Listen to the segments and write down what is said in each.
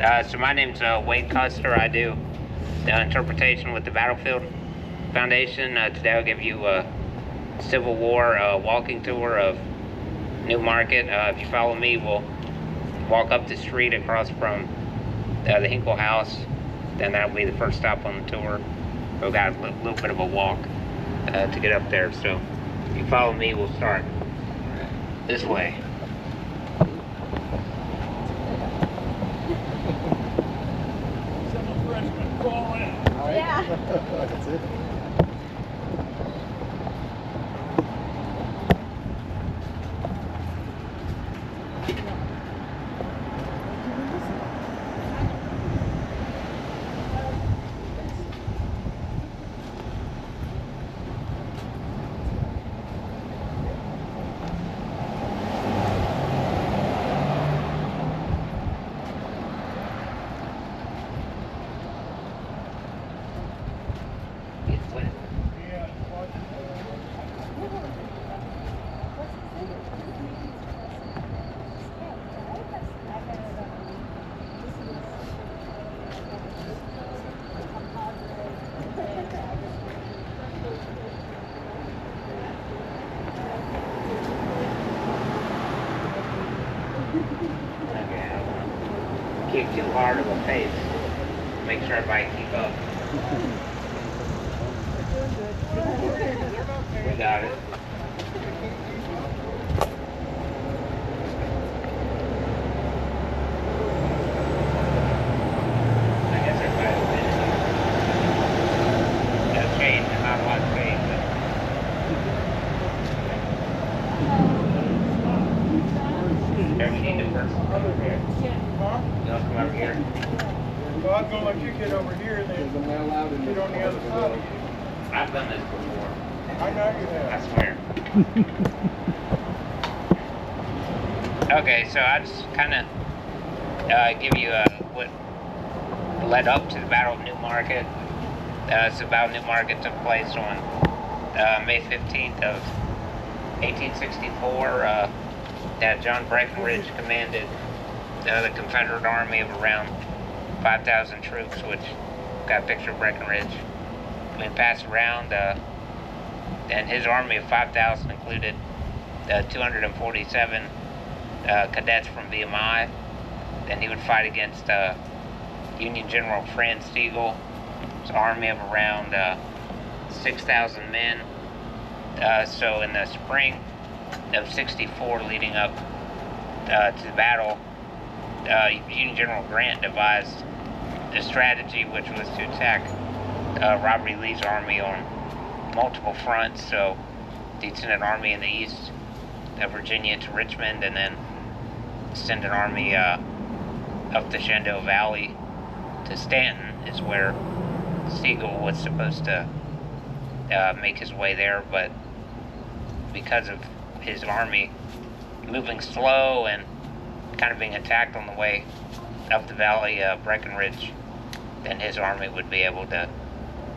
So my name's Wade Custer. I do interpretation with the Battlefield Foundation. Today I'll give you a Civil War walking tour of New Market. If you follow me, we'll walk up the street across from the Hinkle House. Then that'll be the first stop on the tour. We've got a little bit of a walk to get up there. So if you follow me, we'll start this way. Yeah. That's it. Keep too hard of a pace. Make sure everybody keep up. We got it. I guess everybody's winning. No change, not a lot of change. There's a new person over here. You want to come over here? Well, I'm going to let you get over here and then get on the other side. I've done this before. I know you have. I swear. Okay, so I just kind of give you what led up to the Battle of New Market. So the Battle of New Market took place on May 15th of 1864. John Breckinridge commanded the Confederate army of around 5,000 troops, which got a picture of Breckinridge. When passed around, and his army of 5,000 included 247 cadets from VMI. Then he would fight against Union General Franz Sigel's army of around 6,000 men. So in the spring of 64, leading up to the battle, Union General Grant devised a strategy which was to attack Robert E. Lee's army on multiple fronts. So he'd send an army in the east of Virginia to Richmond, and then send an army up the Shenandoah Valley to Stanton, is where Sigel was supposed to make his way there. But because of his army moving slow and kind of being attacked on the way up the valley, Breckinridge, then his army would be able to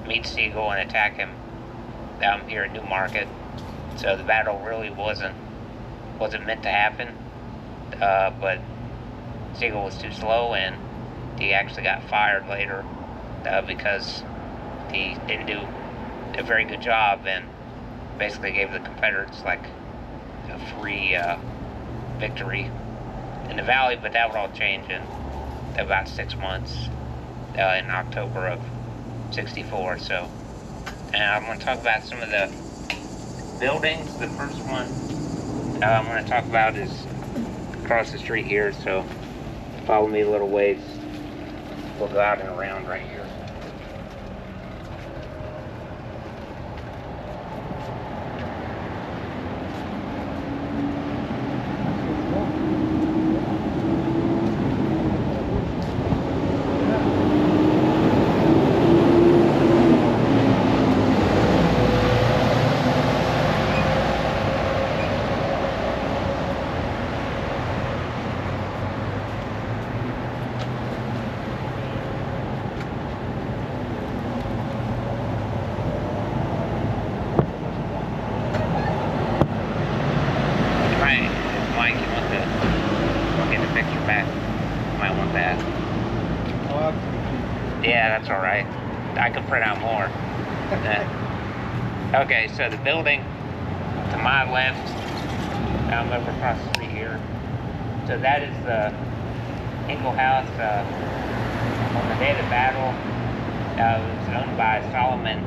meet Sigel and attack him down here at New Market. So the battle really wasn't meant to happen, but Sigel was too slow, and he actually got fired later because he didn't do a very good job and basically gave the Confederates like a free victory in the valley. But that would all change in about 6 months, in October of 64. So, and I'm going to talk about some of the buildings. The first one I'm going to talk about is across the street here. So follow me a little ways. We'll go out and around right here. Yeah, that's all right. I can print out more. Okay, so the building to my left, I'm over across the street here. So that is the Hinkle House. On the day of the battle, it was owned by Solomon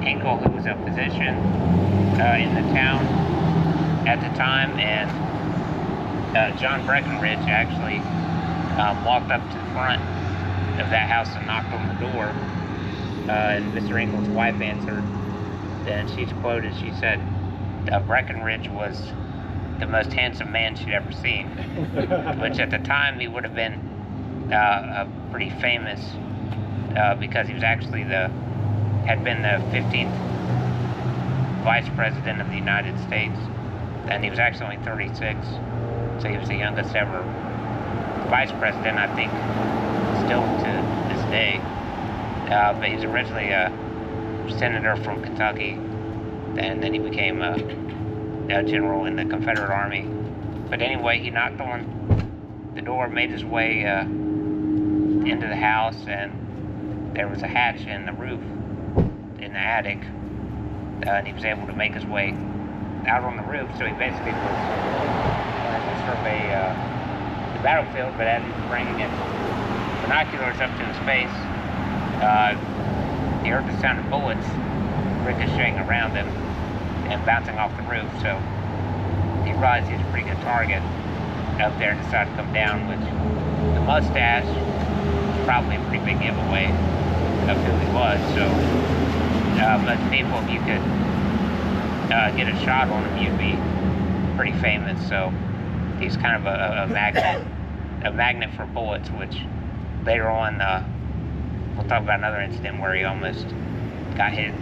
Hinkle, who was a physician in the town at the time, and John Breckenridge actually walked up to the front of that house and knocked on the door, and Mr. Hinkle's wife answered, and she's quoted, she said, Breckenridge was the most handsome man she'd ever seen, which at the time he would have been pretty famous because he was actually had been the 15th Vice President of the United States, and he was actually only 36, so he was the youngest ever Vice President, I think, still to this day. But he was originally a senator from Kentucky, and then he became a general in the Confederate Army. But anyway, he knocked on the door, made his way into the house, and there was a hatch in the roof in the attic, and he was able to make his way out on the roof. So he basically was survey the battlefield, but as he was bringing his binoculars up to his face, he heard the sound of bullets ricocheting around him and bouncing off the roof, so he realized he was a pretty good target up there and decided to come down, which the mustache was probably a pretty big giveaway of who he was. So most people, if you could get a shot on him, you'd be pretty famous. So he's kind of a magnet for bullets, which later on we'll talk about another incident where he almost got hit.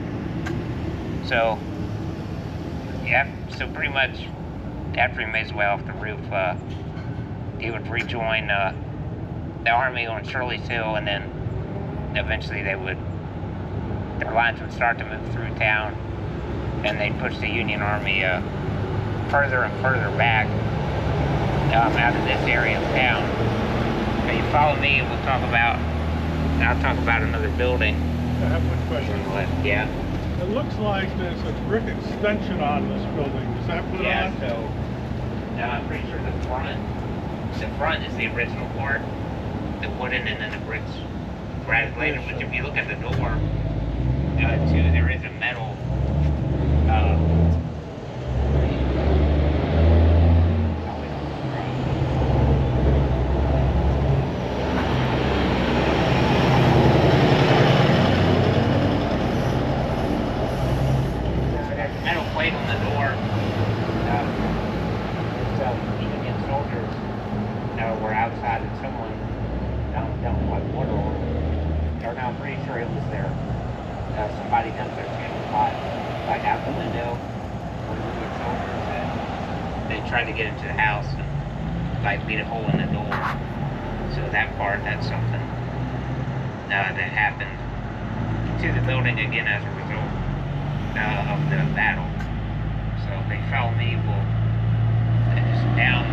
So yeah, so pretty much after he made his way off the roof, he would rejoin the army on Shirley's Hill, and then eventually their lines would start to move through town, and they'd push the Union Army further and further back out of this area of town. Now you follow me, and I'll talk about another building. I have one question. Yeah. It looks like there's a brick extension on this building. Is that put Yeah, on? so I'm pretty sure the front is the original part, the wooden, and then the bricks were added later. Which, if you look at the door, too, there is a metal. Somebody dumped their fuel pot like out the window with the soldiers, and they tried to get into the house and like beat a hole in the door. So that's something that happened to the building again as a result of the battle. So if they follow me, we'll just down